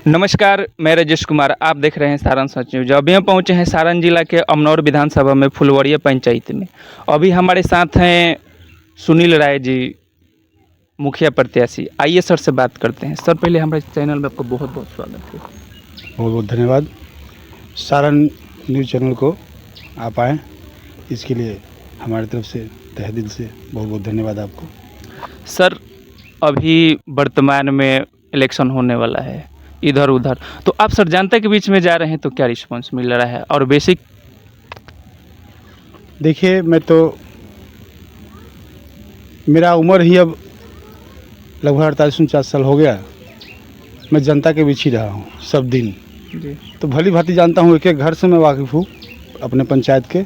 नमस्कार, मैं राजेश कुमार। आप देख रहे हैं सारण सच न्यूज। अभी हम पहुंचे हैं सारण जिला के अमनौर विधानसभा में फुलवरिया पंचायत में। अभी हमारे साथ हैं सुनील राय जी, मुखिया प्रत्याशी। आइए सर से बात करते हैं। सर, पहले हमारे चैनल में आपको बहुत बहुत स्वागत है। बहुत बहुत धन्यवाद। सारण न्यूज़ चैनल को आप आएँ, इसके लिए हमारी तरफ से तहे दिल से बहुत बहुत धन्यवाद आपको। सर, अभी वर्तमान में इलेक्शन होने वाला है इधर उधर, तो आप सर जनता के बीच में जा रहे हैं तो क्या रिस्पॉन्स मिल रहा है? और बेसिक देखिए, मैं तो मेरा उम्र ही अब लगभग 48-49 साल हो गया। मैं जनता के बीच ही रहा हूँ सब दिन, जी तो भली भांति जानता हूँ। एक एक घर से मैं वाकिफ़ हूँ अपने पंचायत के,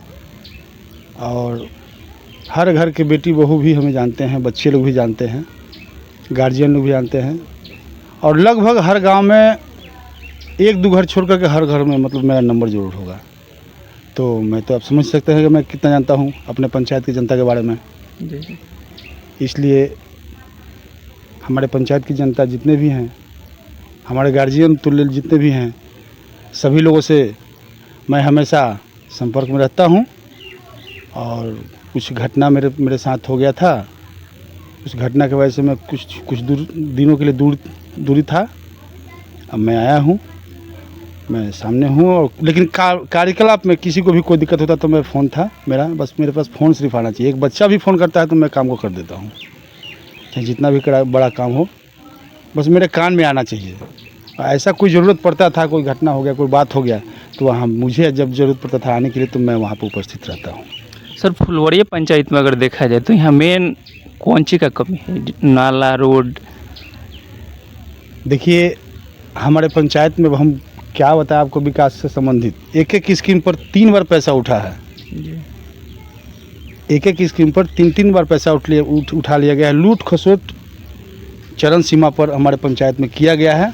और हर घर के बेटी बहू भी हमें जानते हैं, बच्चे लोग भी जानते हैं, गार्जियन लोग भी जानते हैं। और लगभग हर गांव में एक दो घर छोड़ करके हर घर में मतलब मेरा नंबर ज़रूर होगा। तो मैं तो आप समझ सकते हैं कि मैं कितना जानता हूँ अपने पंचायत की जनता के बारे में। जी इसलिए हमारे पंचायत की जनता जितने भी हैं, हमारे गार्जियन तुल्य जितने भी हैं, सभी लोगों से मैं हमेशा संपर्क में रहता हूँ। और कुछ घटना मेरे साथ हो गया था, उस घटना की वजह से मैं कुछ दिनों के लिए दूरी था। अब मैं आया हूँ, मैं सामने हूँ। और लेकिन कार्यकलाप में किसी को भी कोई दिक्कत होता तो मैं फ़ोन था मेरा, बस मेरे पास फ़ोन सिर्फ आना चाहिए। एक बच्चा भी फ़ोन करता है तो मैं काम को कर देता हूँ, चाहे जितना भी बड़ा काम हो, बस मेरे कान में आना चाहिए। ऐसा कोई ज़रूरत पड़ता था, कोई घटना हो गया, कोई बात हो गया, तो वहाँ मुझे जब ज़रूरत पड़ता था आने के लिए तो मैं वहाँ पर उपस्थित रहता हूँ। सर, फुलवरिया पंचायत में अगर देखा जाए तो यहाँ मेन कौन सी का कमी है? नाला, रोड? देखिए, हमारे पंचायत में हम क्या बताएं आपको, विकास से संबंधित एक एक स्कीम पर 3 बार पैसा उठा है। एक एक स्कीम पर 3 बार पैसा उठा लिया गया है। लूट खसोट चरम सीमा पर हमारे पंचायत में किया गया है,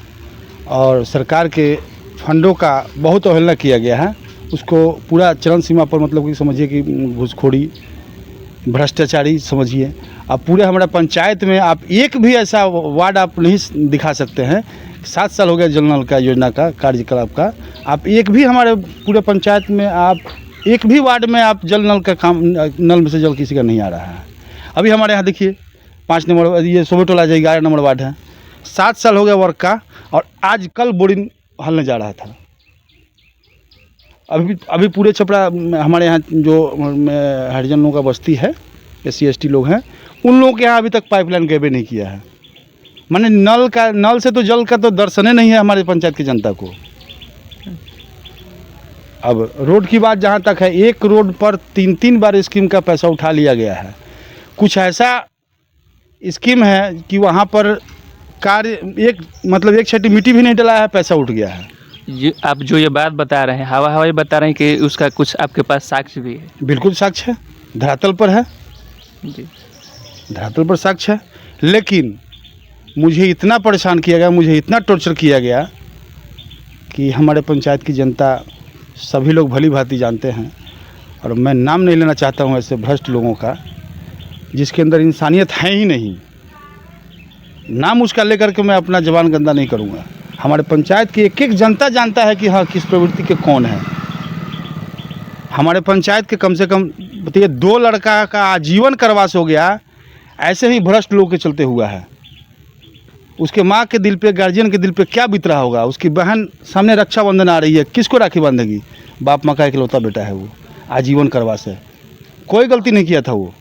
और सरकार के फंडों का बहुत अवहेलना किया गया है। उसको पूरा चरम सीमा पर, मतलब कि समझिए कि घूसखोरी, भ्रष्टाचारी समझिए। अब पूरे हमारे पंचायत में आप एक भी ऐसा वार्ड आप नहीं दिखा सकते हैं। 7 साल हो गया जल नल का योजना का कार्यकलाप का, आप एक भी हमारे पूरे पंचायत में आप एक भी वार्ड में आप जल नल का काम, नल में से जल किसी का नहीं आ रहा है। अभी हमारे यहाँ देखिए 5 नंबर, ये सोबेटोला जो 11 नंबर वार्ड है, 7 साल हो गया वर्क का, और आज कल बोरिंग हलने जा रहा था। अभी पूरे छपरा हमारे यहाँ जो हरिजन लोगों का बस्ती है, SC ST लोग हैं, उन लोगों के यहाँ अभी तक पाइपलाइन गए नहीं किया है। माने नल से तो जल का तो दर्शन ही नहीं है हमारे पंचायत की जनता को। अब रोड की बात जहाँ तक है, एक रोड पर 3 बार स्कीम का पैसा उठा लिया गया है। कुछ ऐसा स्कीम है कि वहाँ पर कार्य एक छठी मिट्टी भी नहीं डला है, पैसा उठ गया है। ये आप जो ये बात बता रहे हैं, हवाई बता रहे हैं कि उसका कुछ आपके पास साक्ष्य भी है? बिल्कुल साक्ष्य है, धरातल पर है जी। धरातल पर साक्ष्य है। लेकिन मुझे इतना परेशान किया गया, मुझे इतना टॉर्चर किया गया कि हमारे पंचायत की जनता सभी लोग भली भांति जानते हैं। और मैं नाम नहीं लेना चाहता हूँ ऐसे भ्रष्ट लोगों का, जिसके अंदर इंसानियत है ही नहीं। नाम उसका लेकर के मैं अपना जबान गंदा नहीं करूँगा। हमारे पंचायत की एक एक जनता जानता है कि हाँ, किस प्रवृत्ति के कौन है। हमारे पंचायत के कम से कम बताइए 2 लड़का का आजीवन करवास हो गया, ऐसे ही भ्रष्ट लोग के चलते हुआ है। उसके माँ के दिल पे, गार्जियन के दिल पे क्या बीत रहा होगा। उसकी बहन सामने रक्षाबंधन आ रही है, किसको राखी बांधेगी? बाप माँ का इकलौता बेटा है वो, आजीवन करवास है, कोई गलती नहीं किया था वो।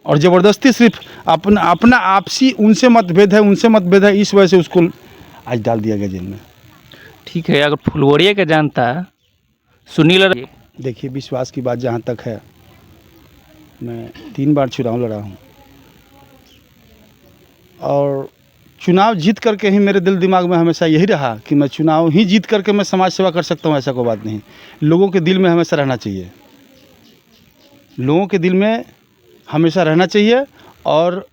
और ज़बरदस्ती सिर्फ अपना आपसी उनसे मतभेद है, इस वजह से उसको आज डाल दिया गया जेल में। ठीक है, अगर फुलवरिया का जानता सुनील राय, देखिए, विश्वास की बात जहाँ तक है, मैं 3 बार चुनाव लड़ा हूँ, और चुनाव जीत करके ही मेरे दिल दिमाग में हमेशा यही रहा कि मैं चुनाव ही जीत करके मैं समाज सेवा कर सकता हूँ, ऐसा कोई बात नहीं। लोगों के दिल में हमेशा रहना चाहिए, लोगों के दिल में हमेशा रहना चाहिए। और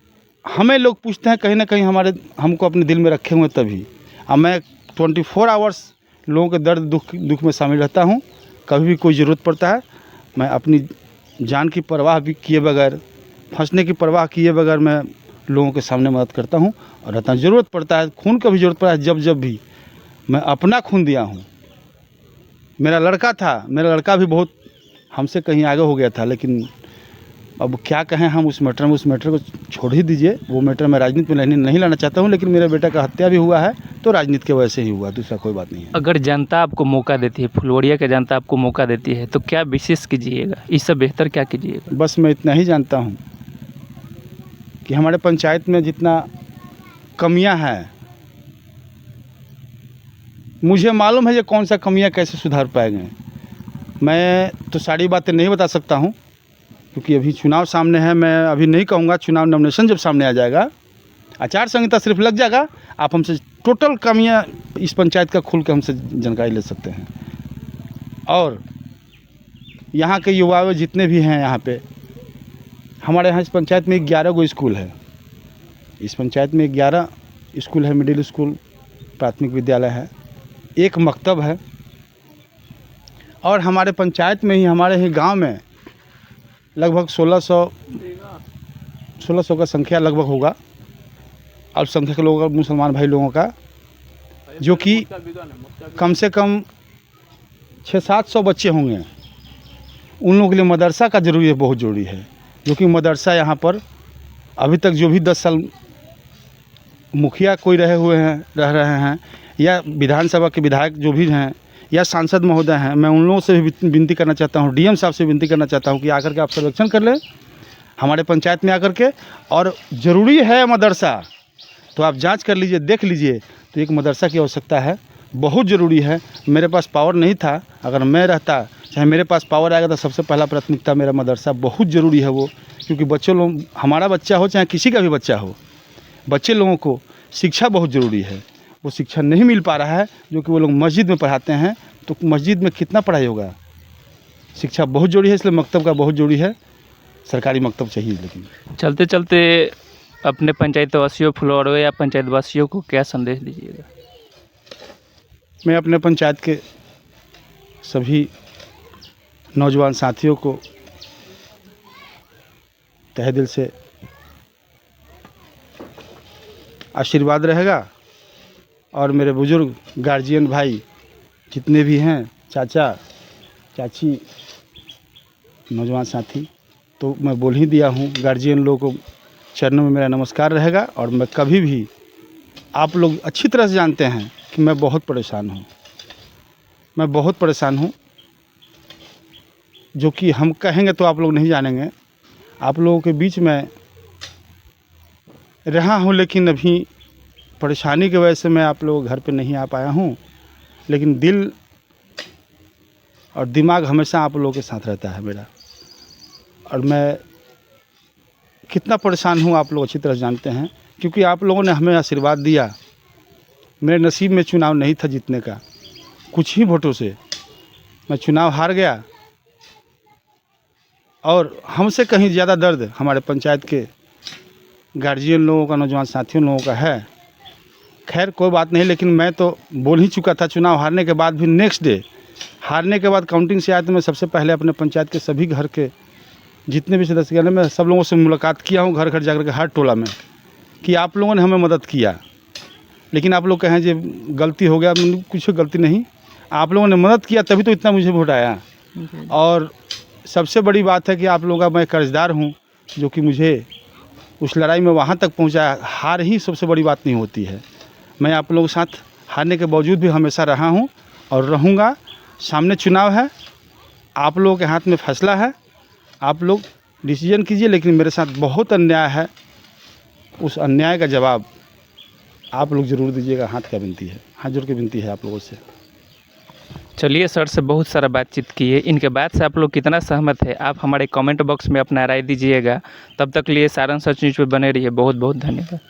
हमें लोग पूछते हैं कहीं ना कहीं हमको अपने दिल में रखे हुए तभी। अब मैं 24 आवर्स लोगों के दर्द दुख में शामिल रहता हूँ। कभी भी कोई ज़रूरत पड़ता है, मैं अपनी जान की परवाह भी किए बगैर, फंसने की परवाह किए बगैर मैं लोगों के सामने मदद करता हूँ। और रहता ज़रूरत पड़ता है, खून का भी ज़रूरत पड़ा है, जब भी मैं अपना खून दिया हूँ। मेरा लड़का भी बहुत हमसे कहीं आगे हो गया था, लेकिन अब क्या कहें हम उस मैटर को छोड़ ही दीजिए। वो मैटर मैं राजनीति में नहीं लाना चाहता हूँ, लेकिन मेरे बेटा का हत्या भी हुआ है तो राजनीति की वजह से ही हुआ, दूसरा कोई बात नहीं है। अगर जनता आपको मौका देती है, फुलवरिया की जनता आपको मौका देती है, तो क्या विशेष कीजिएगा, इससे बेहतर क्या कीजिएगा? बस मैं इतना ही जानता हूँ कि हमारे पंचायत में जितना कमियां हैं, मुझे मालूम है ये कौन सा कमियां कैसे सुधार पाएंगे। मैं तो सारी बातें नहीं बता सकता हूँ, क्योंकि अभी चुनाव सामने है। मैं अभी नहीं कहूँगा, चुनाव नॉमिनेशन जब सामने आ जाएगा, आचार संहिता सिर्फ लग जाएगा, आप हमसे टोटल कमियां इस पंचायत का खुल के हमसे जानकारी ले सकते हैं। और यहाँ के युवा जितने भी हैं यहाँ पे, हमारे यहाँ इस पंचायत में 11 गो स्कूल है। इस पंचायत में 11 स्कूल है, मिडिल स्कूल, प्राथमिक विद्यालय है, एक मकतब है। और हमारे पंचायत में ही, हमारे ही गांव में लगभग 1600 का संख्या लगभग होगा, अल्पसंख्यक लोगों का, मुसलमान भाई लोगों का, जो कि कम से कम 600-700 बच्चे होंगे। उन लोगों के लिए मदरसा का ज़रूरी है, बहुत ज़रूरी है, जो कि मदरसा यहाँ पर अभी तक जो भी 10 साल मुखिया कोई रह रहे हैं, या विधानसभा के विधायक जो भी हैं, या सांसद महोदय हैं, मैं उन लोगों से भी विनती करना चाहता हूँ, डीएम साहब से विनती करना चाहता हूँ कि आकर के आप सर्वेक्षण कर लें हमारे पंचायत में आकर के। और ज़रूरी है मदरसा, तो आप जांच कर लीजिए, देख लीजिए, तो एक मदरसा की आवश्यकता है, बहुत ज़रूरी है। मेरे पास पावर नहीं था, अगर मैं रहता, चाहे मेरे पास पावर आएगा, तो सबसे पहला प्राथमिकता मेरा मदरसा बहुत ज़रूरी है वो, क्योंकि बच्चों लोग, हमारा बच्चा हो चाहे किसी का भी बच्चा हो, बच्चे लोगों को शिक्षा बहुत ज़रूरी है। वो शिक्षा नहीं मिल पा रहा है, जो कि वो लोग मस्जिद में पढ़ाते हैं, तो मस्जिद में कितना पढ़ाई होगा। शिक्षा बहुत ज़रूरी है, इसलिए मकतब का बहुत ज़रूरी है, सरकारी मकतब चाहिए। लेकिन चलते चलते अपने पंचायत वासियों, फुलवरिया या पंचायत वासियों को क्या संदेश दीजिएगा? मैं अपने पंचायत के सभी नौजवान साथियों को तहे दिल से आशीर्वाद रहेगा, और मेरे बुजुर्ग गार्जियन भाई जितने भी हैं, चाचा चाची, नौजवान साथी, तो मैं बोल ही दिया हूँ, गार्जियन लोगों को चरणों में मेरा नमस्कार रहेगा। और मैं कभी भी, आप लोग अच्छी तरह से जानते हैं कि मैं बहुत परेशान हूँ, मैं बहुत परेशान हूँ, जो कि हम कहेंगे तो आप लोग नहीं जानेंगे। आप लोगों के बीच में रहा हूँ, लेकिन अभी परेशानी की वजह से मैं आप लोगों के घर पे नहीं आ पाया हूँ, लेकिन दिल और दिमाग हमेशा आप लोगों के साथ रहता है मेरा। और मैं कितना परेशान हूँ आप लोग अच्छी तरह जानते हैं, क्योंकि आप लोगों ने हमें आशीर्वाद दिया। मेरे नसीब में चुनाव नहीं था जीतने का, कुछ ही वोटों से मैं चुनाव हार गया, और हमसे कहीं ज़्यादा दर्द हमारे पंचायत के गार्जियन लोगों का, नौजवान साथियों लोगों का है। खैर कोई बात नहीं, लेकिन मैं तो बोल ही चुका था चुनाव हारने के बाद भी। नेक्स्ट डे हारने के बाद काउंटिंग से आया, तो मैं सबसे पहले अपने पंचायत के सभी घर के जितने भी सदस्य हैं, मैं सब लोगों से मुलाकात किया हूँ, घर घर जाकर के, हर टोला में, कि आप लोगों ने हमें मदद किया। लेकिन आप लोग कहें जो गलती हो गया, कुछ गलती नहीं, आप लोगों ने मदद किया तभी तो इतना मुझे वोट आया। और सबसे बड़ी बात है कि आप लोगों का मैं कर्जदार हूँ, जो कि मुझे उस लड़ाई में वहाँ तक पहुँचाया। हार ही सबसे बड़ी बात नहीं होती है। मैं आप लोगों के साथ हारने के बावजूद भी हमेशा रहा हूँ और रहूँगा। सामने चुनाव है, आप लोगों के हाथ में फैसला है, आप लोग डिसीजन कीजिए, लेकिन मेरे साथ बहुत अन्याय है, उस अन्याय का जवाब आप लोग ज़रूर दीजिएगा। हाथ का विनती है, हाथ जोड़ के विनती है आप लोगों से। चलिए, सर से बहुत सारा बातचीत की है, इनके बात से आप लोग कितना सहमत है, आप हमारे कमेंट बॉक्स में अपना राय दीजिएगा। तब तक लिए सारण सच न्यूज़ पे बने रहिए। बहुत बहुत धन्यवाद।